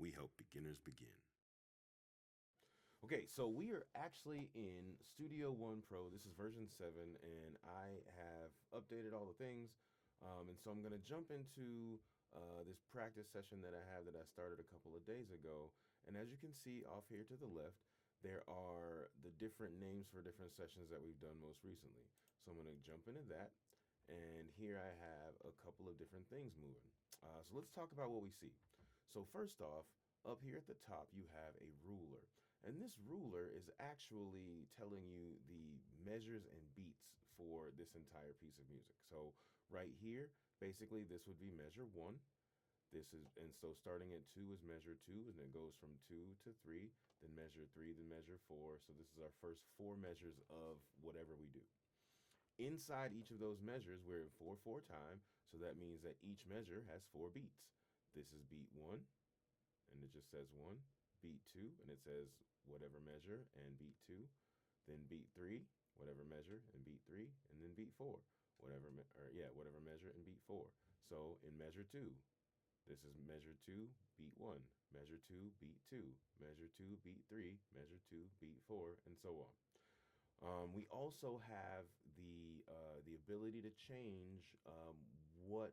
We help beginners begin. Okay, so we are actually in Studio One Pro. This is version 7, and I have updated all the things. And so I'm going to jump into this practice session that I have that I started a couple of days ago. And as you can see off here to the left, there are the different names for different sessions that we've done most recently. So I'm going to jump into that. And here I have a couple of different things moving. So let's talk about what we see. So first off, up here at the top, you have a ruler. And this ruler is actually telling you the measures and beats for this entire piece of music. So right here, basically this would be measure 1. This is, and so starting at 2 is measure 2, and it goes from 2 to 3, then measure 3, then measure 4. So this is our first 4 measures of whatever we do. Inside each of those measures, we're in 4/4 time, so that means that each measure has 4 beats. This is beat 1, and it just says 1. Beat 2, and it says whatever measure, and beat 2. Then beat 3, whatever measure, and beat 3, and then beat 4, whatever measure, and beat 4. So in measure 2, this is measure 2, beat 1, measure 2, beat 2, measure 2, beat 3, measure 2, beat 4, and so on. We also have the ability to change what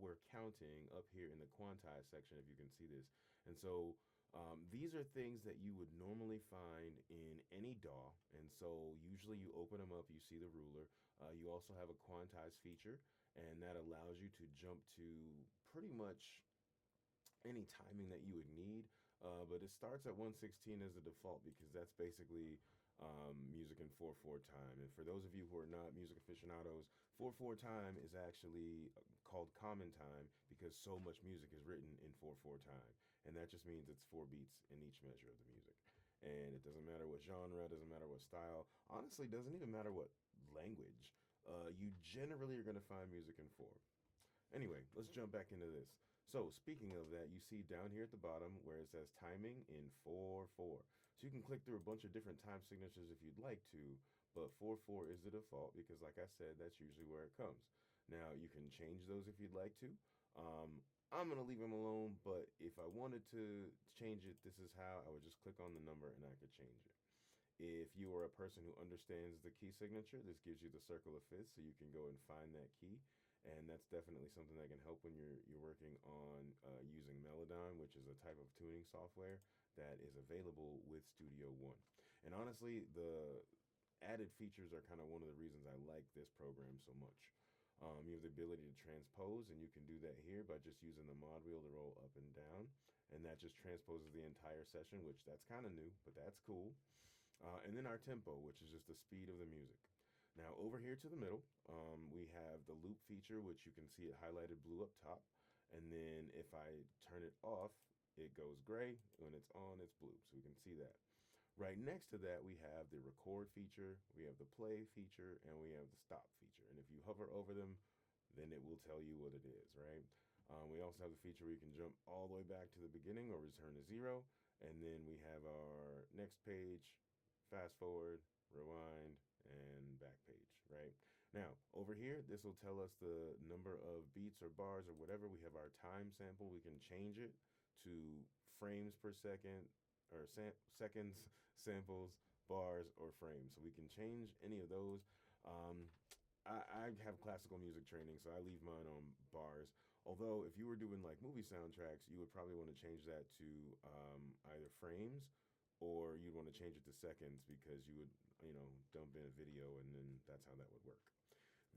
we're counting up here in the quantize section, if you can see this. And so these are things that you would normally find in any DAW. And so usually you open them up, you see the ruler. You also have a quantize feature, and that allows you to jump to pretty much any timing that you would need. But it starts at 116 as a default because that's basically music in 4/4 time. And for those of you who are not music aficionados, 4/4 time is actually called common time because so much music is written in 4/4 time. And that just means it's 4 beats in each measure of the music. And it doesn't matter what genre, doesn't matter what style, honestly, doesn't even matter what language. You generally are going to find music in 4. Anyway, let's jump back into this. So speaking of that, you see down here at the bottom where it says timing in 4/4. So you can click through a bunch of different time signatures if you'd like to, but 4/4 is the default because like I said, that's usually where it comes. Now you can change those if you'd like to. I'm gonna leave them alone, but if I wanted to change it, this is how I would just click on the number and I could change it. If you are a person who understands the key signature, this gives you the circle of fifths, so you can go and find that key. And that's definitely something that can help when you're working on using Melodyne, which is a type of tuning software that is available with Studio One. And honestly, the added features are kind of one of the reasons I like this program so much. You have the ability to transpose, and you can do that here by just using the mod wheel to roll up and down. And that just transposes the entire session, which that's kind of new, but that's cool. And then our tempo, which is just the speed of the music. Now over here to the middle, we have the loop feature, which you can see it highlighted blue up top. And then if I turn it off, it goes gray. When it's on, it's blue. So we can see that. Right next to that, we have the record feature, we have the play feature, and we have the stop feature. And if you hover over them, then it will tell you what it is, right? We also have the feature where you can jump all the way back to the beginning or return to 0. And then we have our next page, fast forward, rewind, and back page, right? Now, over here, this will tell us the number of beats or bars or whatever. We have our time sample. We can change it to frames per second or seconds, samples, bars, or frames. So we can change any of those. I have classical music training, so I leave mine on bars. Although, if you were doing like movie soundtracks, you would probably want to change that to either frames or you'd want to change it to seconds because you would, dump in a video and then that's how that would work.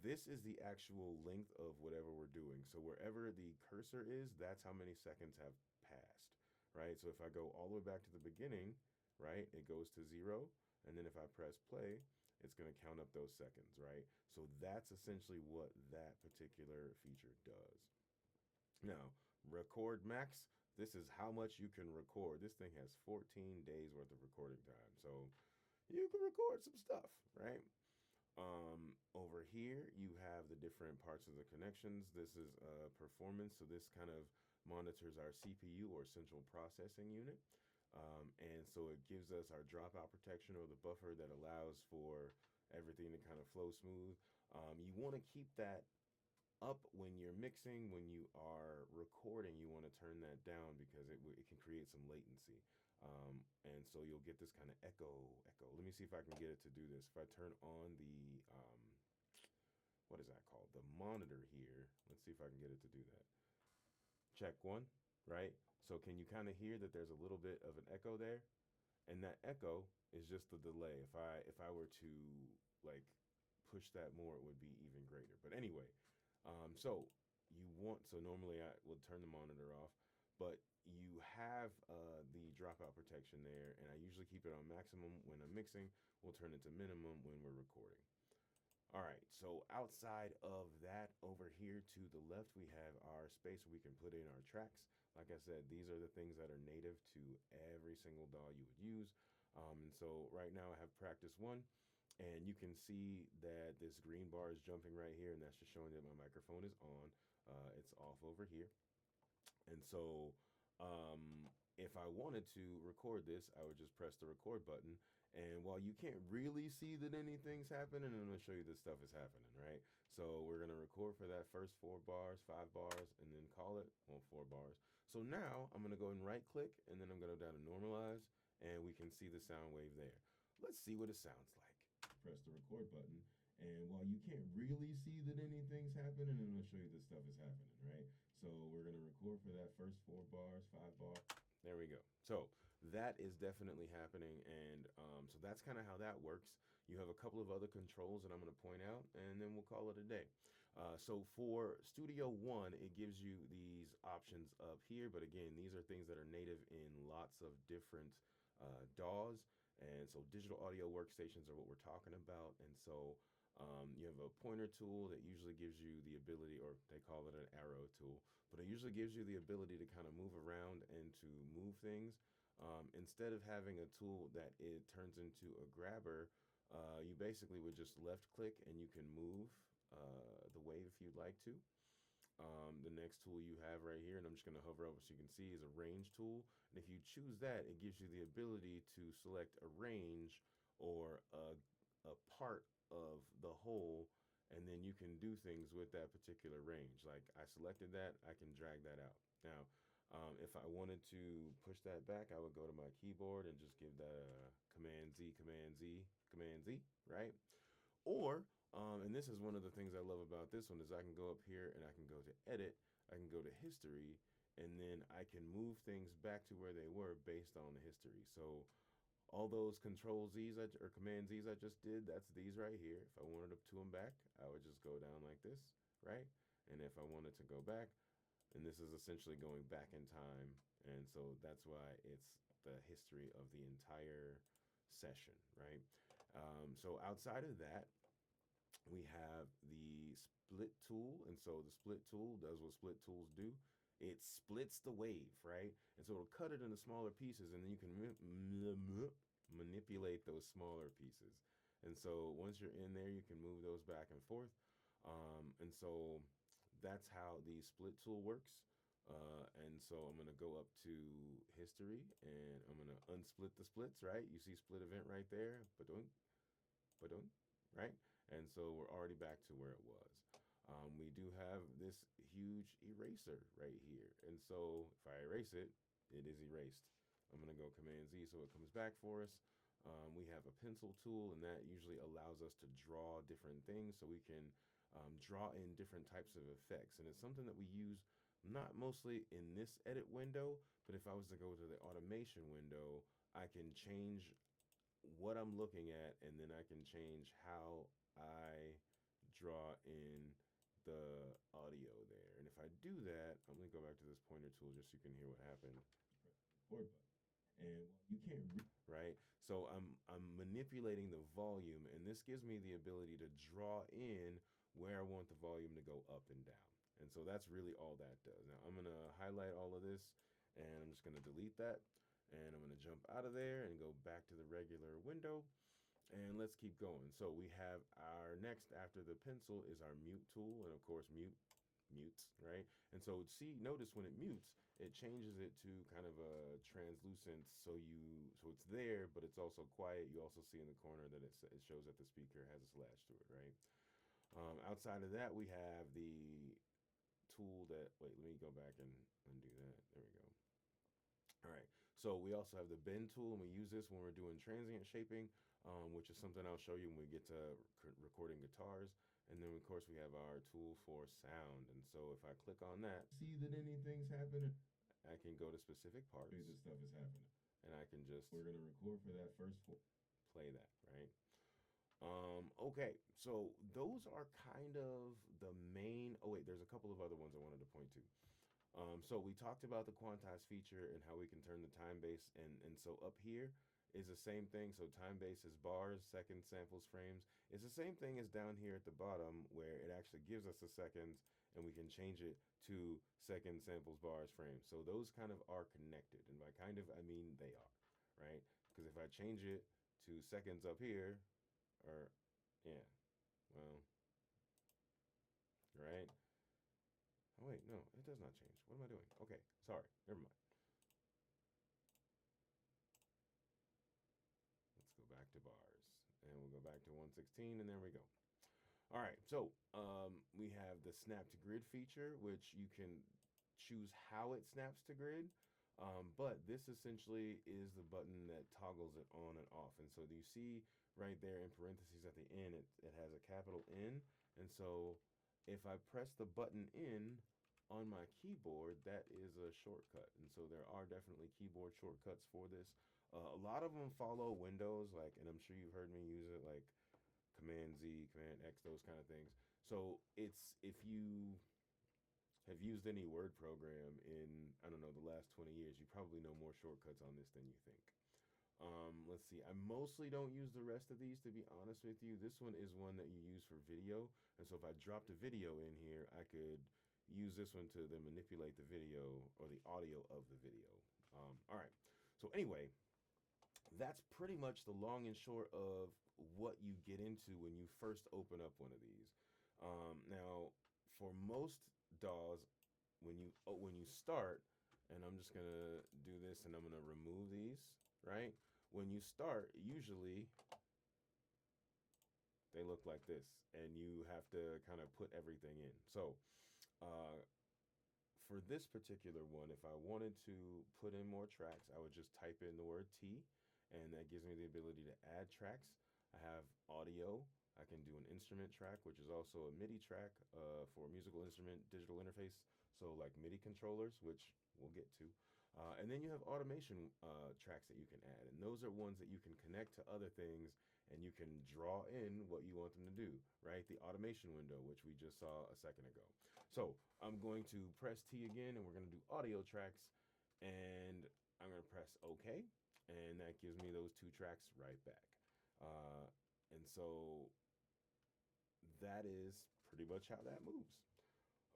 This is the actual length of whatever we're doing. So wherever the cursor is, that's how many seconds have passed, right? So if I go all the way back to the beginning, right, it goes to 0. And then if I press play, it's going to count up those seconds, right? So that's essentially what that particular feature does. Now, record max, this is how much you can record. This thing has 14 days worth of recording time. So you can record some stuff, right? Over here, you have the different parts of the connections. This is performance. So this kind of monitors our CPU or central processing unit. And so it gives us our dropout protection or the buffer that allows for everything to kind of flow smooth. You want to keep that up when you're mixing. When you are recording, you want to turn that down because it can create some latency. And so you'll get this kind of echo. Let me see if I can get it to do this. If I turn on the what is that called? The monitor here. Let's see if I can get it to do that. Check one, right? So can you kind of hear that there's a little bit of an echo there? And that echo is just the delay. If I were to like push that more, it would be even greater. But anyway, so so normally I would turn the monitor off, but you have the dropout protection there, and I usually keep it on maximum when I'm mixing. We'll turn it to minimum when we're recording. All right, so outside of that, over here to the left, we have our space where we can put in our tracks. Like I said, these are the things that are native to every single DAW you would use. And so right now I have practice one, and you can see that this green bar is jumping right here, and that's just showing that my microphone is on. It's off over here. And so if I wanted to record this, I would just press the record button. And while you can't really see that anything's happening, I'm going to show you this stuff is happening, right? So we're going to record for that first 4 bars, 5 bars, and then call it, well, 4 bars. So now I'm going to go and right click, and then I'm going to go down to normalize, and we can see the sound wave there. Let's see what it sounds like. Press the record button. And while you can't really see that anything's happening, I'm going to show you this stuff is happening, right? So we're going to record for that first 4 bars, 5 bars. There we go. So that is definitely happening. And so that's kind of how that works. You have a couple of other controls that I'm going to point out, and then we'll call it a day. So for Studio One, it gives you these options up here. But again, these are things that are native in lots of different DAWs. And so digital audio workstations are what we're talking about. And so you have a pointer tool that usually gives you the ability, or they call it an arrow tool, but it usually gives you the ability to kind of move around and to move things. Instead of having a tool that it turns into a grabber, you basically would just left click and you can move the wave if you'd like to. The next tool you have right here, and I'm just going to hover over so you can see, is a range tool. And if you choose that, it gives you the ability to select a range or a part of the whole, and then you can do things with that particular range. Like I selected that, I can drag that out. Now, if I wanted to push that back, I would go to my keyboard and just give that a Command Z, Command Z, Command Z, right? Or, and this is one of the things I love about this one, is I can go up here and I can go to edit, I can go to history, and then I can move things back to where they were based on the history. So all those Control Z's or Command Z's I just did, that's these right here. If I wanted to them back, I would just go down like this, right? And if I wanted to go back, and this is essentially going back in time, and so that's why it's the history of the entire session, right? So outside of that, we have the split tool, and so the split tool does what split tools do. It splits the wave, right? And so it'll cut it into smaller pieces, and then you can manipulate those smaller pieces. And so once you're in there, you can move those back and forth. And so that's how the split tool works. And so I'm going to go up to history, and I'm going to unsplit the splits, right? You see split event right there, ba-dunk, right? And so we're already back to where it was. We do have this huge eraser right here. And so if I erase it, it is erased. I'm going to go Command Z so it comes back for us. We have a pencil tool, and that usually allows us to draw different things, so we can draw in different types of effects. And it's something that we use not mostly in this edit window, but if I was to go to the automation window, I can change what I'm looking at, and then I can change how I draw in the audio there. And if I do that, I'm going to go back to this pointer tool just so you can hear what happened. Record button. And you can't right? So I'm manipulating the volume, and this gives me the ability to draw in where I want the volume to go up and down. And so that's really all that does. Now I'm going to highlight all of this, and I'm just going to delete that, and I'm going to jump out of there and go back to the regular window. And let's keep going. So we have our next after the pencil is our mute tool, and of course mutes, right? And so notice when it mutes, it changes it to kind of a translucent, so it's there, but it's also quiet. You also see in the corner that it shows that the speaker has a slash to it, right? Outside of that, we have the tool that, wait, let me go back and undo that. There we go. All right. So we also have the bend tool, and we use this when we're doing transient shaping, which is something I'll show you when we get to recording guitars. And then, of course, we have our tool for sound. And so if I click on that, see that anything's happening, I can go to specific parts. This stuff is happening. And I can just, we're going to record for that first play that, right? Okay, so those are kind of the main. Oh wait, there's a couple of other ones I wanted to point to. So we talked about the quantize feature and how we can turn the time base, and so up here is the same thing. So time base is bars, seconds, samples, frames. It's the same thing as down here at the bottom where it actually gives us the seconds, and we can change it to seconds, samples, bars, frames. So those kind of are connected, and by kind of I mean they are, right? Because if I change it to seconds up here, or yeah, well, right. Oh wait, no, it does not change. What am I doing? Okay, sorry, never mind. Let's go back to bars, and we'll go back to 116, and there we go. All right, so we have the snap to grid feature, which you can choose how it snaps to grid. But this essentially is the button that toggles it on and off. And so do you see right there in parentheses at the end, it has a capital N. And so if I press the button in on my keyboard, that is a shortcut. And so there are definitely keyboard shortcuts for this. A lot of them follow Windows, like, and I'm sure you've heard me use it, like Command Z, Command X, those kind of things. So it's, if you have used any word program in, I don't know, the last 20 years, you probably know more shortcuts on this than you think. Let's see, I mostly don't use the rest of these, to be honest with you. This one is one that you use for video. And so if I dropped a video in here, I could use this one to then manipulate the video or the audio of the video. All right. So anyway, that's pretty much the long and short of what you get into when you first open up one of these. Now, for most DAWs, when you start, and I'm just gonna do this, and I'm gonna remove these. Right? When you start, usually they look like this, and you have to kind of put everything in. So, for this particular one, if I wanted to put in more tracks, I would just type in the word T, and that gives me the ability to add tracks. I have audio. I can do an instrument track, which is also a MIDI track for musical instrument digital interface. So like MIDI controllers, which we'll get to. And then you have automation tracks that you can add. And those are ones that you can connect to other things, and you can draw in what you want them to do, right? The automation window, which we just saw a second ago. So I'm going to press T again, and we're going to do audio tracks. And I'm going to press OK. And that gives me those two tracks right back. And so that is pretty much how that moves.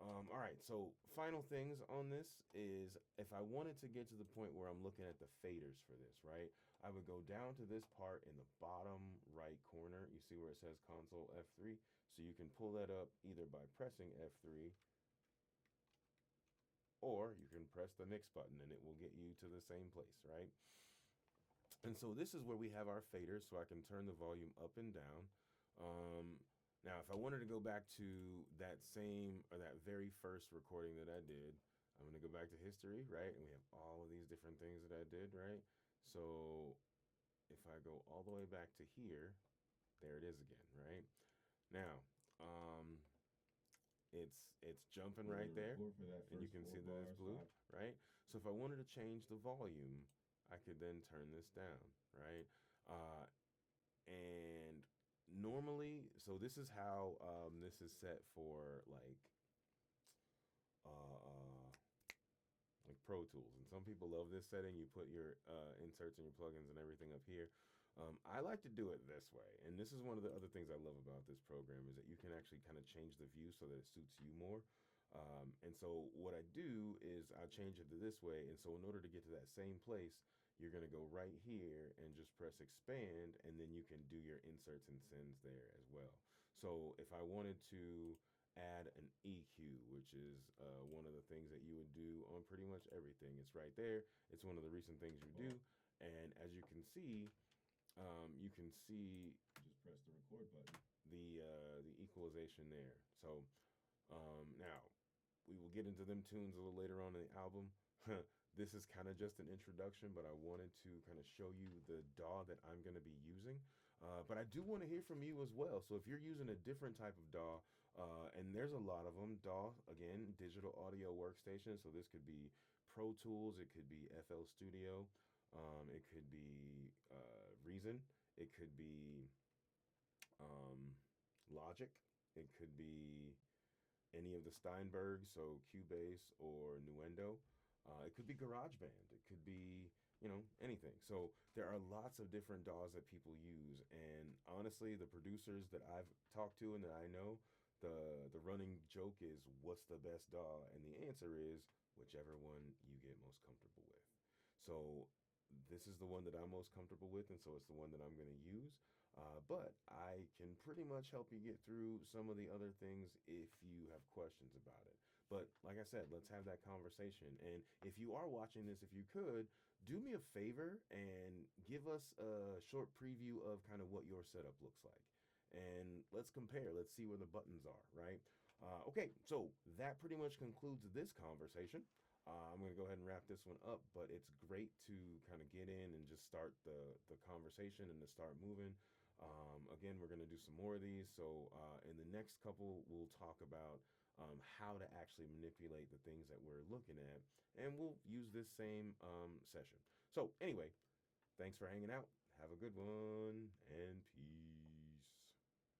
All right, so final things on this is if I wanted to get to the point where I'm looking at the faders for this, right, I would go down to this part in the bottom right corner. You see where it says console F3? So you can pull that up either by pressing F3, or you can press the mix button and it will get you to the same place, right? And so this is where we have our faders, so I can turn the volume up and down. Now, if I wanted to go back to that same, or that very first recording that I did, I'm going to go back to history, right? And we have all of these different things that I did, right? So if I go all the way back to here, there it is again, right? Now, it's jumping right there, and you can see that it's blue, right? So if I wanted to change the volume, I could then turn this down, right? And normally, so this is how this is set for like Pro Tools, and some people love this setting. You put your inserts and your plugins and everything up here. I like to do it this way, and this is one of the other things I love about this program is that you can actually kind of change the view so that it suits you more. And so what I do is I change it to this way, and so in order to get to that same place, you're going to go right here and just press expand, and then you can do your inserts and sends there as well. So if I wanted to add an EQ, which is one of the things that you would do on pretty much everything, it's right there. It's one of the recent things you do, and as you can see, just press the record button, the equalization there. So now we will get into them tunes a little later on in the album. This is kind of just an introduction, but I wanted to kind of show you the DAW that I'm going to be using. But I do want to hear from you as well. So if you're using a different type of DAW, and there's a lot of them, DAW, again, digital audio workstation. So this could be Pro Tools, it could be FL Studio, it could be Reason, it could be um, Logic, it could be any of the Steinbergs, so Cubase or Nuendo. It could be GarageBand. It could be, anything. So there are lots of different DAWs that people use, and honestly, the producers that I've talked to and that I know, the running joke is, what's the best DAW? And the answer is whichever one you get most comfortable with. So this is the one that I'm most comfortable with, and so it's the one that I'm going to use. But I can pretty much help you get through some of the other things if you have questions about it. But like I said, let's have that conversation. And if you are watching this, if you could, do me a favor and give us a short preview of kind of what your setup looks like. And let's compare. Let's see where the buttons are, right? Okay, so that pretty much concludes this conversation. I'm going to go ahead and wrap this one up, but it's great to kind of get in and just start the conversation and to start moving. Again, we're going to do some more of these. So in the next couple, we'll talk about how to actually manipulate the things that we're looking at, and we'll use this same session. So anyway, thanks for hanging out. Have a good one, and peace.